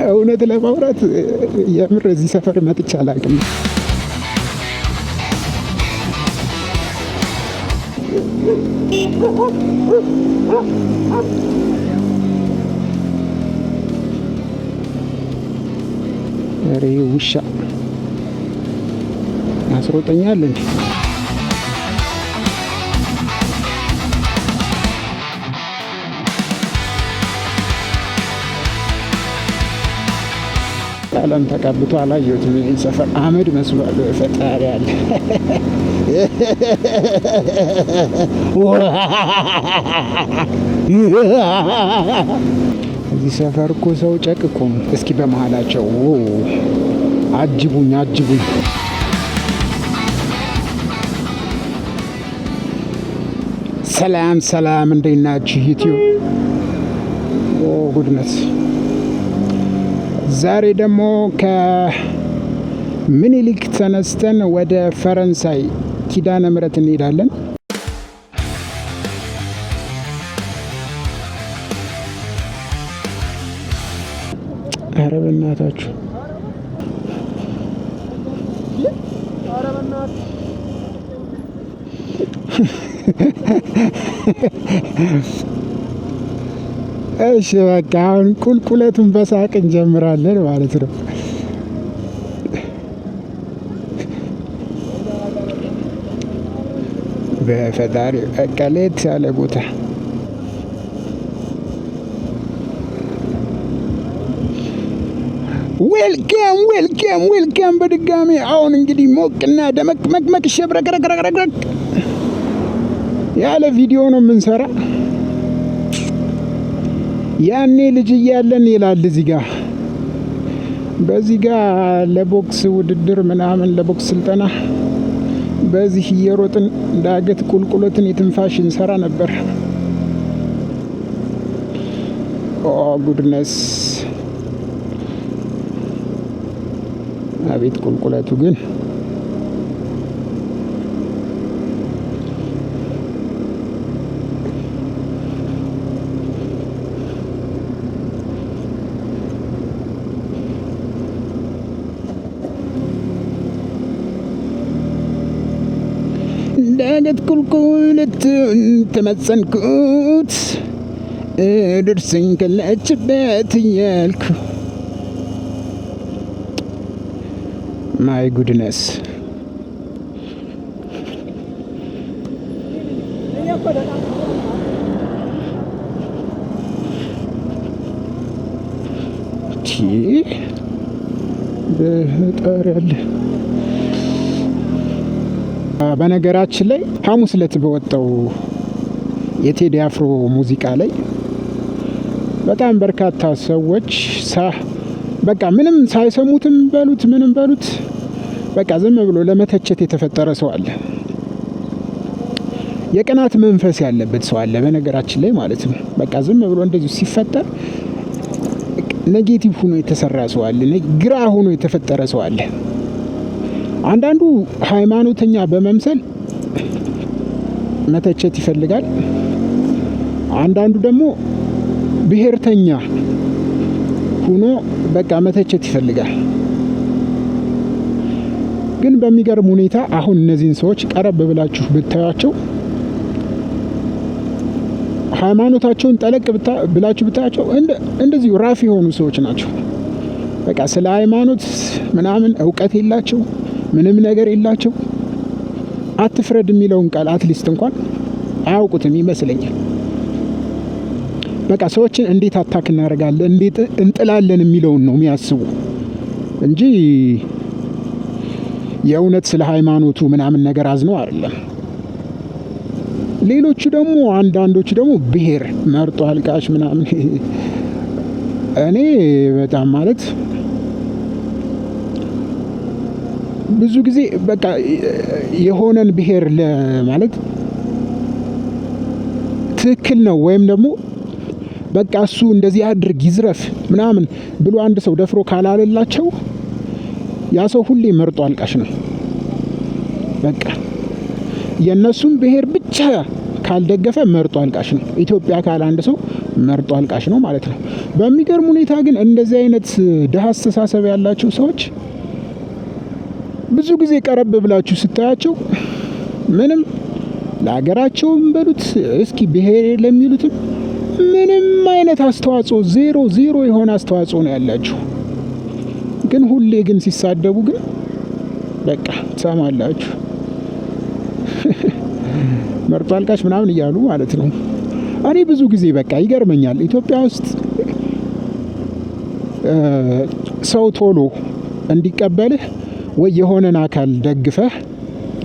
እውነት ለማውራት የምር እዚህ ሰፈር መጥቼ አላውቅም። ኧረ ውሻ ያስሮጠኛል እንዴ? ቀለም ተቀብቶ አላየሁትም። ይህን ሰፈር አመድ መስሏል። ፈጣሪ አለ። እዚህ ሰፈር እኮ ሰው ጨቅ እኮ ነው። እስኪ በመሀላቸው አጅቡኝ አጅቡኝ። ሰላም ሰላም፣ እንዴት ናችሁ ዩቲዩብ? ጉድነት። ዛሬ ደግሞ ከምኒልክ ተነስተን ወደ ፈረንሳይ ኪዳነ ምሕረት እንሄዳለን። ኧረ በእናታችሁ እሺ በቃ አሁን ቁልቁለቱን በሳቅ እንጀምራለን ማለት ነው። በፈጣሪ ቀሌት ያለ ቦታ ዌልካም ዌልካም ዌልካም በድጋሚ። አሁን እንግዲህ ሞቅና ደመቅ መቅመቅ ሸብረቅረቅረቅረቅ ያለ ቪዲዮ ነው የምንሰራ። ያኔ ልጅ እያለን ይላል እዚህ ጋር በዚህ ጋር ለቦክስ ውድድር ምናምን ለቦክስ ስልጠና በዚህ እየሮጥን ዳገት ቁልቁለትን የትንፋሽ እንሰራ ነበር። ኦ ጉድነስ! አቤት ቁልቁለቱ ግን ዳገት ቁልቁለቱን ተመጸንኩት እድርስኝ ከለችበት እያልኩ ማይ ጉድነስ። በጣር ያለ በነገራችን ላይ ሐሙስ ዕለት በወጣው የቴዲ አፍሮ ሙዚቃ ላይ በጣም በርካታ ሰዎች በቃ ምንም ሳይሰሙትም በሉት ምንም በሉት በቃ ዝም ብሎ ለመተቸት የተፈጠረ ሰው አለ። የቅናት መንፈስ ያለበት ሰው አለ በነገራችን ላይ ማለት ነው። በቃ ዝም ብሎ እንደዚህ ሲፈጠር ኔጌቲቭ ሆኖ የተሰራ ሰው አለ፣ ግራ ሆኖ የተፈጠረ ሰው አለ። አንዳንዱ ሃይማኖተኛ በመምሰል መተቸት ይፈልጋል። አንዳንዱ ደግሞ ብሔርተኛ ሆኖ በቃ መተቸት ይፈልጋል። ግን በሚገርም ሁኔታ አሁን እነዚህን ሰዎች ቀረብ ብላችሁ ብታያቸው ሃይማኖታቸውን ጠለቅ ብላችሁ ብታያቸው እንደዚሁ ራፍ የሆኑ ሰዎች ናቸው። በቃ ስለ ሃይማኖት ምናምን እውቀት የላቸው፣ ምንም ነገር የላቸው። አትፍረድ የሚለውን ቃል አትሊስት እንኳን አያውቁትም ይመስለኛል። በቃ ሰዎችን እንዴት አታክ እናደርጋለን እንዴት እንጥላለን የሚለውን ነው የሚያስቡ እንጂ የእውነት ስለ ሃይማኖቱ ምናምን ነገር አዝነው አይደለም። ሌሎቹ ደግሞ አንዳንዶቹ ደግሞ ብሔር መርጦ አልቃሽ ምናምን እኔ በጣም ማለት ብዙ ጊዜ በቃ የሆነን ብሔር ለማለት ትክክል ነው ወይም ደግሞ በቃ እሱ እንደዚህ አድርግ ይዝረፍ ምናምን ብሎ አንድ ሰው ደፍሮ ካላለላቸው ያ ሰው ሁሌ መርጦ አልቃሽ ነው። በቃ የነሱም ብሔር ብቻ ካልደገፈ መርጦ አልቃሽ ነው። ኢትዮጵያ ካለ አንድ ሰው መርጦ አልቃሽ ነው ማለት ነው። በሚገርም ሁኔታ ግን እንደዚህ አይነት ድሀ አስተሳሰብ ያላቸው ሰዎች ብዙ ጊዜ ቀረብ ብላችሁ ስታያቸው ምንም ለሀገራቸውም በሉት እስኪ ብሔር ለሚሉትም ምንም አይነት አስተዋጽኦ ዜሮ የሆነ አስተዋጽኦ ነው ያላችሁ። ግን ሁሌ ግን ሲሳደቡ ግን በቃ ትሰማላችሁ። መርጦ አልቃሽ ምናምን እያሉ ማለት ነው። እኔ ብዙ ጊዜ በቃ ይገርመኛል። ኢትዮጵያ ውስጥ ሰው ቶሎ እንዲቀበልህ ወይ የሆነን አካል ደግፈህ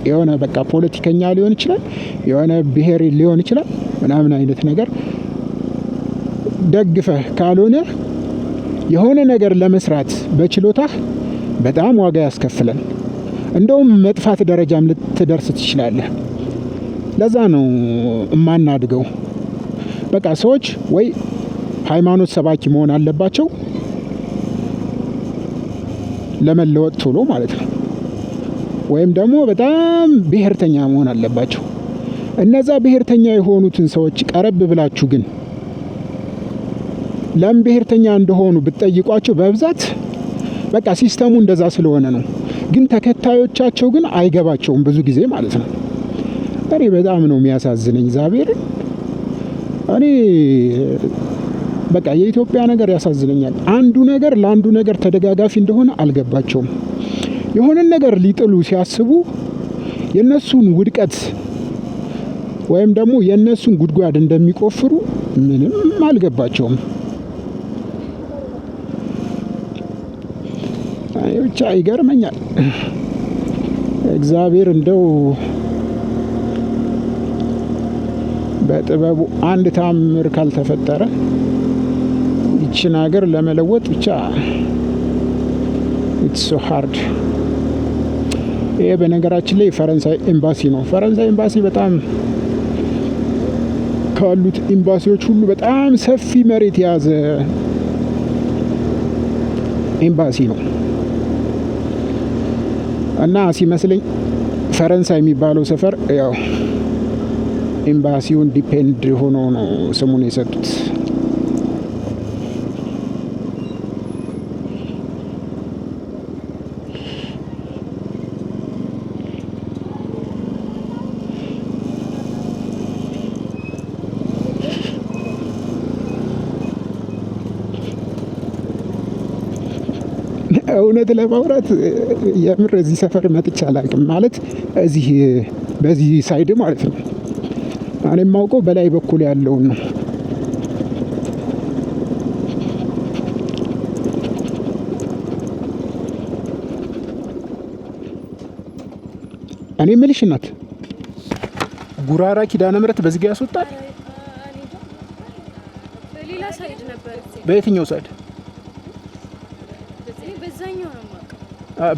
የሆነ በቃ ፖለቲከኛ ሊሆን ይችላል፣ የሆነ ብሔር ሊሆን ይችላል ምናምን አይነት ነገር ደግፈህ ካልሆነ የሆነ ነገር ለመስራት በችሎታህ በጣም ዋጋ ያስከፍላል። እንደውም መጥፋት ደረጃም ልትደርስ ትችላለህ። ለዛ ነው እማናድገው። በቃ ሰዎች ወይ ሃይማኖት ሰባኪ መሆን አለባቸው ለመለወጥ ቶሎ ማለት ነው፣ ወይም ደግሞ በጣም ብሔርተኛ መሆን አለባቸው። እነዛ ብሔርተኛ የሆኑትን ሰዎች ቀረብ ብላችሁ ግን ለምን ብሔርተኛ እንደሆኑ ብትጠይቋቸው በብዛት በቃ ሲስተሙ እንደዛ ስለሆነ ነው። ግን ተከታዮቻቸው ግን አይገባቸውም ብዙ ጊዜ ማለት ነው። እኔ በጣም ነው የሚያሳዝነኝ እግዚአብሔር። እኔ በቃ የኢትዮጵያ ነገር ያሳዝነኛል። አንዱ ነገር ለአንዱ ነገር ተደጋጋፊ እንደሆነ አልገባቸውም። የሆነን ነገር ሊጥሉ ሲያስቡ የነሱን ውድቀት ወይም ደግሞ የነሱን ጉድጓድ እንደሚቆፍሩ ምንም አልገባቸውም። ብቻ ይገርመኛል። እግዚአብሔር እንደው በጥበቡ አንድ ታምር ካልተፈጠረ ይችን ሀገር ለመለወጥ ብቻ ኢትስ ሶ ሃርድ። ይሄ በነገራችን ላይ ፈረንሳይ ኤምባሲ ነው። ፈረንሳይ ኤምባሲ በጣም ካሉት ኤምባሲዎች ሁሉ በጣም ሰፊ መሬት የያዘ ኤምባሲ ነው እና ሲመስለኝ ፈረንሳይ የሚባለው ሰፈር ያው ኤምባሲውን ዲፔንድ ሆኖ ነው ስሙን የሰጡት። እውነት ለማውራት የምር እዚህ ሰፈር መጥቼ አላውቅም። ማለት እዚህ በዚህ ሳይድ ማለት ነው። እኔ የማውቀው በላይ በኩል ያለውን ነው። እኔ የምልሽ እናት ጉራራ ኪዳነ ምሕረት በዚህ ጋር ያስወጣል? በየትኛው ሳይድ?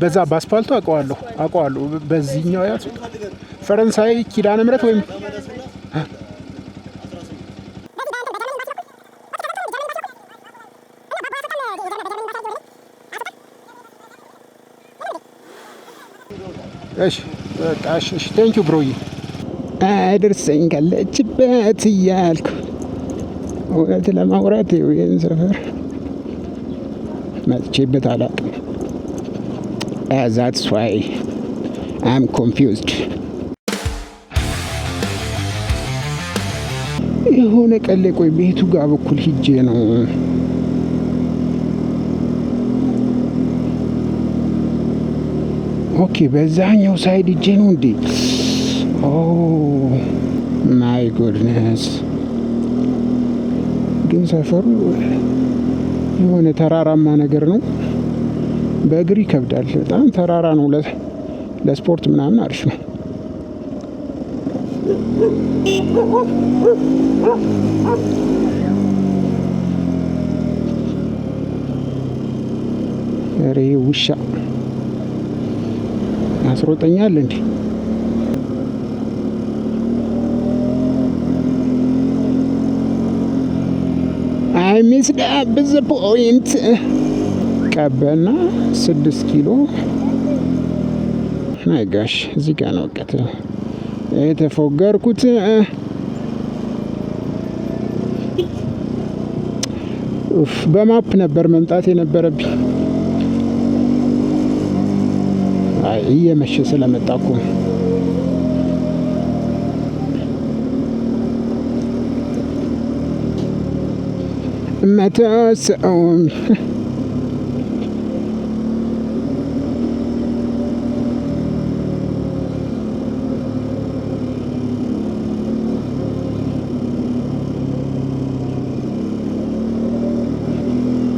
በዛ በአስፋልቱ አውቀዋለሁ። በዚህኛው ያስወጣል? ፈረንሳይ ኪዳነ ምሕረት ወይም እሺ በቃ እሺ ቴንኪው ብሮዬ። አድርሰኝ ካለችበት እያልኩ እውነት ለማውራት ይህን ሰፈር መጥቼበት አላውቅም። that's why I'm confused። የሆነ ቀን ላይ ቆይ ቤቱ ጋር በኩል ሂጄ ነው ኦኬ፣ በዛኛው ሳይድ ሂጄ ነው እንዴ? ኦ ማይ ጎድነስ። ግን ሰፈሩ የሆነ ተራራማ ነገር ነው። በእግር ይከብዳል። በጣም ተራራ ነው። ለስፖርት ምናምን አሪፍ ነው። ኧረ ውሻ ያስሮጠኛል እንዴ? አይ ሚስድ አፕ ዘ ፖይንት። ቀበና 6 ኪሎ አይጋሽ እዚህ ጋር ነው ቀጥ የተፎገርኩት። በማፕ ነበር መምጣት የነበረብኝ። አይ እየመሸ ስለመጣ እኮ መተሰው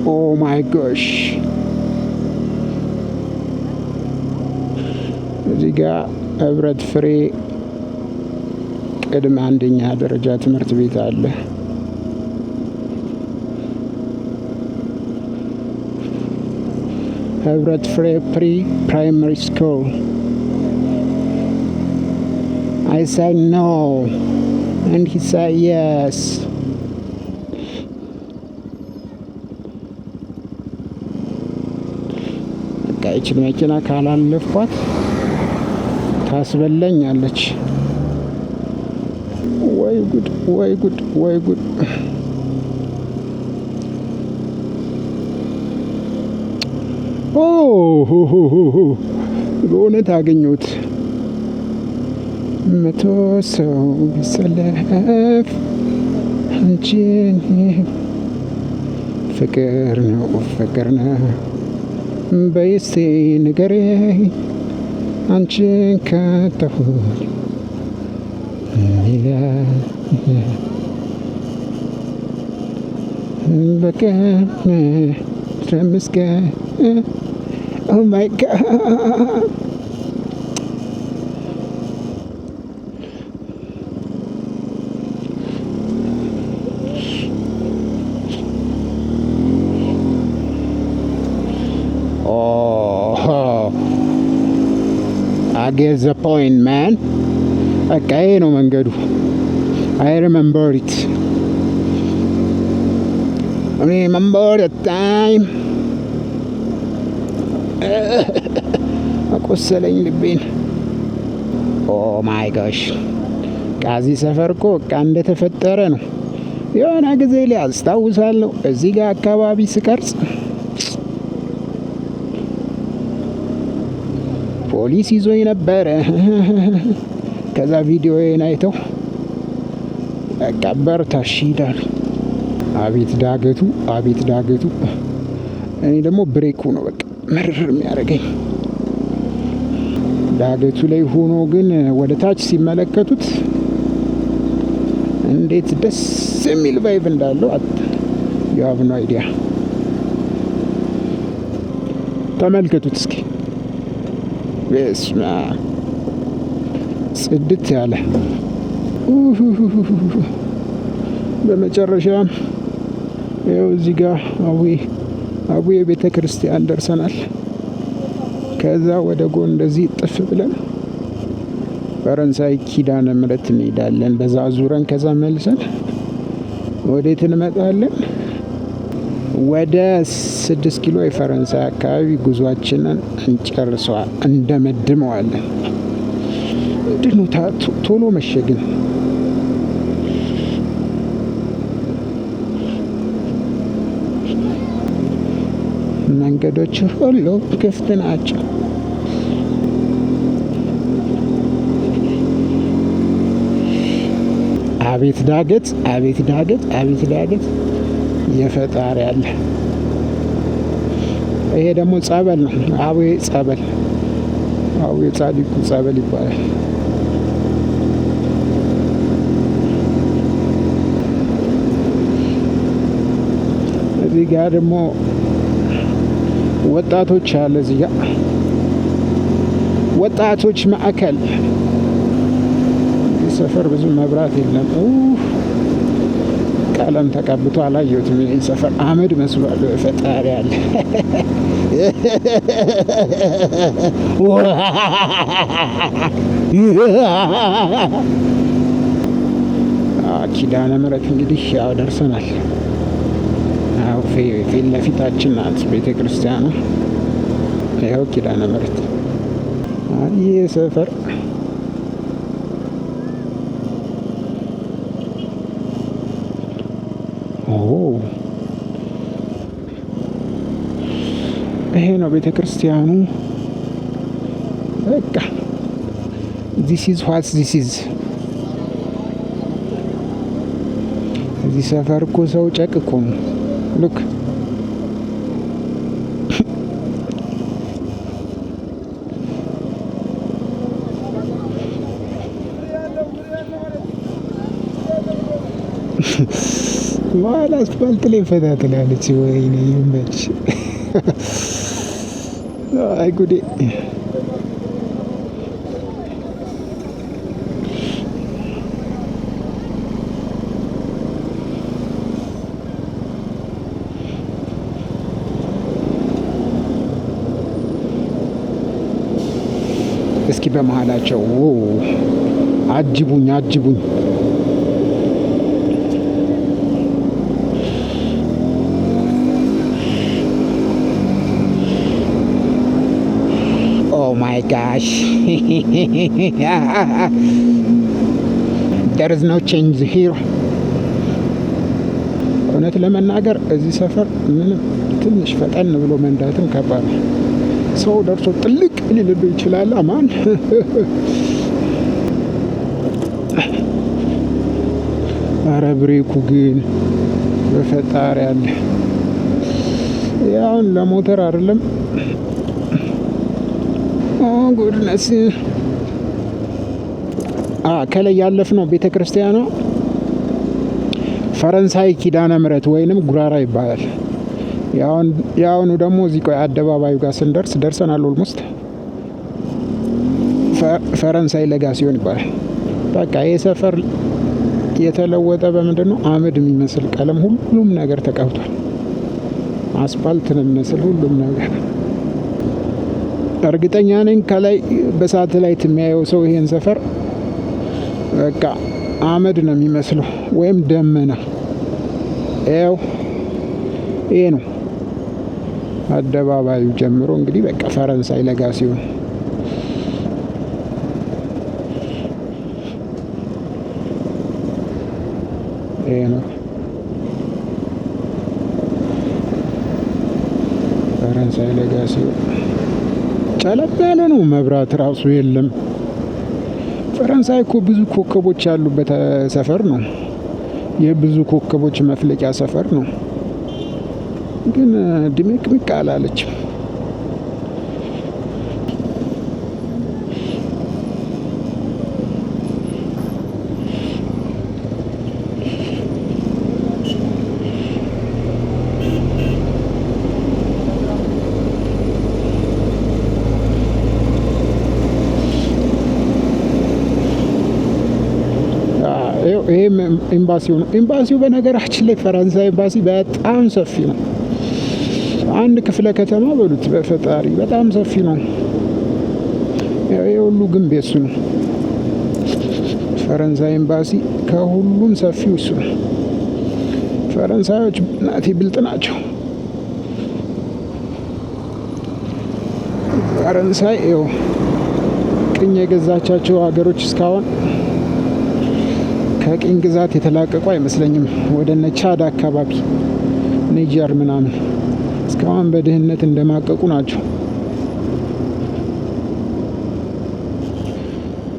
ኦ ማይ ጎሽ እዚህ ጋ ህብረት ፍሬ ቅድመ አንደኛ ደረጃ ትምህርት ቤት አለ። ህብረት ፍሬ ፕሪ ፕራይመሪ ስኩል። I said no and he said yes. በቃ ይችን መኪና ካላለፍኳት ታስበለኛለች። ወይ ጉድ ወይ ጉድ ወይ ጉድ። በእውነት አገኘሁት። 100 ሰው ቢሰለፍ አንቺን ፍቅር ነው ፍቅር ነው በይ እስቲ ንገሪኝ አንቺን ካጣሁት በቀን 15 ቀን Oh my God. Oh, I get the point, man. Okay, no መንገዱ. I remember it. I remember the time. አቆሰለኝ ልቤን። ኦ ማይ ጋሽ ቃዚ ሰፈር እኮ በቃ እንደተፈጠረ ነው። የሆነ ጊዜ ላይ አስታውሳለሁ እዚህ ጋር አካባቢ ስቀርጽ ፖሊስ ይዞኝ ነበረ። ከዛ ቪዲዮዬን አይተው በቃ በርታ እሺ ይላሉ። አቤት ዳገቱ አቤት ዳገቱ። እኔ ደግሞ ብሬኩ ነው በቃ መርር የሚያደርገኝ። ዳገቱ ላይ ሆኖ ግን ወደ ታች ሲመለከቱት እንዴት ደስ የሚል ቫይብ እንዳለው you have no idea። ተመልከቱት እስኪ በስመ አብ ጽድት ያለ። በመጨረሻም ይኸው እዚህ ጋር አቡዬ ቤተ ክርስቲያን ደርሰናል። ከዛ ወደ ጎን እንደዚህ ጥፍ ብለን ፈረንሳይ ኪዳነ ምሕረት እንሄዳለን። በዛ ዙረን ከዛ መልሰን ወዴት እንመጣለን? ወደ 6 ኪሎ የፈረንሳይ አካባቢ ጉዟችንን እንደመድመዋለን። ምንድን ነው ቶሎ መሸግን? መንገዶች ሁሉ ክፍት ናቸው። አቤት ዳገት አቤት ዳገት አቤት ዳገት የፈጣሪ አለ። ይሄ ደግሞ ጸበል ነው። አቡዬ ጸበል፣ አቡዬ ጻድቁ ጸበል ይባላል። እዚህ ጋር ደግሞ ወጣቶች አለ። እዚህ ጋር ወጣቶች ማዕከል። ሰፈር ብዙ መብራት የለም። ቀለም ተቀብቶ አላየሁትም። ይህን ሰፈር አመድ መስሏል። ፈጣሪ አለ። ኪዳነ ምሕረት እንግዲህ ያው ደርሰናል። ፊት ለፊታችን ናት ቤተ ክርስቲያኑ። ይኸው ኪዳነ ምሕረት። ይህ ሰፈር ይሄ ነው ቤተ ክርስቲያኑ። በቃ ዚስ ኢዝ ዋት ዚስ ኢዝ። እዚህ ሰፈር እኮ ሰው ጨቅ እኮ ነው። ሉክ መሀል አስፋልት ላይ ፈታ ትላለች። ወይኔ ይመች። አይ ጉዴ። እስኪ በመሀላቸው አጅቡኝ አጅቡኝ። Oh my gosh. There is no change here. እውነት ለመናገር እዚህ ሰፈር ምንም ትንሽ ፈጠን ብሎ መንዳትም ከባድ ነው። ሰው ደርሶ ጥልቅ ሊልብ ይችላል። አማን አረ ብሬኩ ግን በፈጣሪ ያለ ያውን ለሞተር አይደለም። ጉድነስ ከላይ ያለፍነው ቤተ ክርስቲያኗ ፈረንሳይ ኪዳነ ምሕረት ወይንም ጉራራ ይባላል። ያውኑ ደግሞ እዚህ ቆይ አደባባዩ ጋር ስንደርስ ደርሰናል። ኦልሞስት ፈረንሳይ ለጋሲዮን ይባላል። በቃ ይህ ሰፈር የተለወጠ በምንድን ነው? አመድ የሚመስል ቀለም ሁሉም ነገር ተቀብቷል። አስፓልት ነው የሚመስል ሁሉም ነገር። እርግጠኛ ነኝ ከላይ በሳተላይት የሚያየው ሰው ይሄን ሰፈር በቃ አመድ ነው የሚመስለው ወይም ደመና። ያው ይሄ ነው አደባባዩ ጀምሮ እንግዲህ በቃ ፈረንሳይ ለጋሲዮን ይሄ ነው ፈረንሳይ ለጋሲዮን። ጨለብ ያለ ነው። መብራት ራሱ የለም። ፈረንሳይ እኮ ብዙ ኮከቦች ያሉበት ሰፈር ነው። የብዙ ኮከቦች መፍለቂያ ሰፈር ነው። ግን ድምቅምቅ አላለችም። ይሄ ኤምባሲው ነው። ኤምባሲው በነገራችን ላይ ፈረንሳይ ኤምባሲ በጣም ሰፊ ነው። አንድ ክፍለ ከተማ በሉት በፈጣሪ በጣም ሰፊ ነው። ይሄ ሁሉ ግንብ የሱ ነው። ፈረንሳይ ኤምባሲ ከሁሉም ሰፊው እሱ ነው። ፈረንሳዮች ናቲ ብልጥ ናቸው። ፈረንሳይ ይኸው ቅኝ የገዛቻቸው ሀገሮች እስካሁን ከቅኝ ግዛት የተላቀቁ አይመስለኝም። ወደ ቻድ አካባቢ ኒጀር ምናምን እስካሁን በድህነት እንደማቀቁ ናቸው።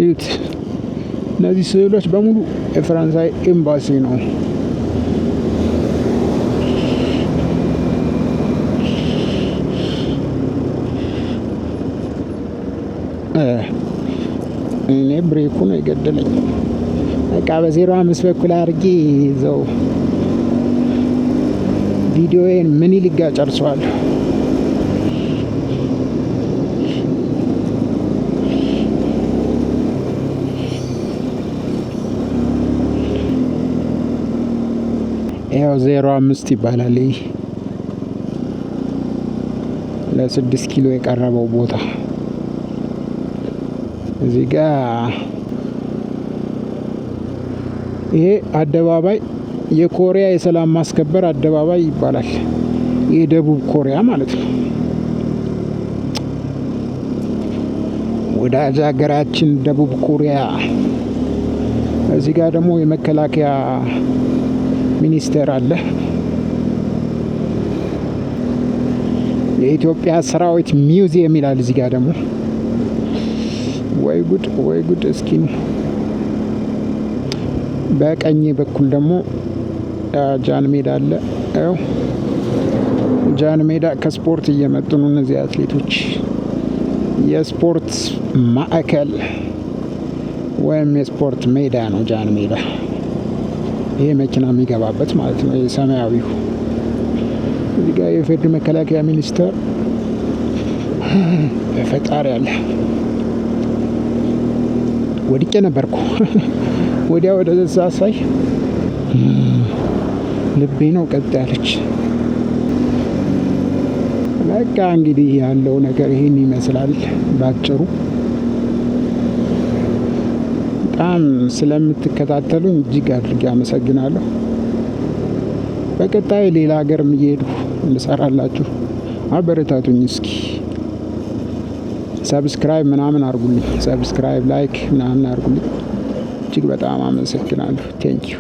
ይሁት እነዚህ ስዕሎች በሙሉ የፈረንሳይ ኤምባሲ ነው። እኔ ብሬኩ ነው የገደለኝ። በቃ በ05 በኩል አድርጌ ይዘው ቪዲዮዬን ምን ይልጋ ጨርሰዋለሁ። ያው 05 ይባላል። ለ6 ኪሎ የቀረበው ቦታ እዚህ ጋር ይሄ አደባባይ የኮሪያ የሰላም ማስከበር አደባባይ ይባላል። የደቡብ ኮሪያ ማለት ነው። ወዳጅ ሀገራችን ደቡብ ኮሪያ። እዚህ ጋር ደግሞ የመከላከያ ሚኒስቴር አለ። የኢትዮጵያ ሰራዊት ሚውዚየም ይላል። እዚህ ጋር ደግሞ ወይ ጉድ ወይ ጉድ። እስኪ በቀኝ በኩል ደግሞ ጃን ሜዳ አለ። ጃን ሜዳ ከስፖርት እየመጡ ነው እነዚህ አትሌቶች። የስፖርት ማዕከል ወይም የስፖርት ሜዳ ነው ጃን ሜዳ። ይሄ መኪና የሚገባበት ማለት ነው። የሰማያዊው እዚህ ጋር የፌድ መከላከያ ሚኒስቴር ፈጣሪ አለ። ወድቄ ነበርኩ። ወዲያ ወደ እዛ ሳይ ልቤ ነው ቀጥ ያለች። በቃ እንግዲህ ያለው ነገር ይሄን ይመስላል ባጭሩ። በጣም ስለምትከታተሉኝ እጅግ አድርጌ አመሰግናለሁ። በቀጣይ ሌላ ሀገር እየሄዱ እንሰራላችሁ አበረታቱኝ። እስኪ ሰብስክራይብ ምናምን አርጉልኝ። ሰብስክራይብ ላይክ ምናምን አርጉልኝ። እጅግ በጣም አመሰግናለሁ። ቴንኪዩ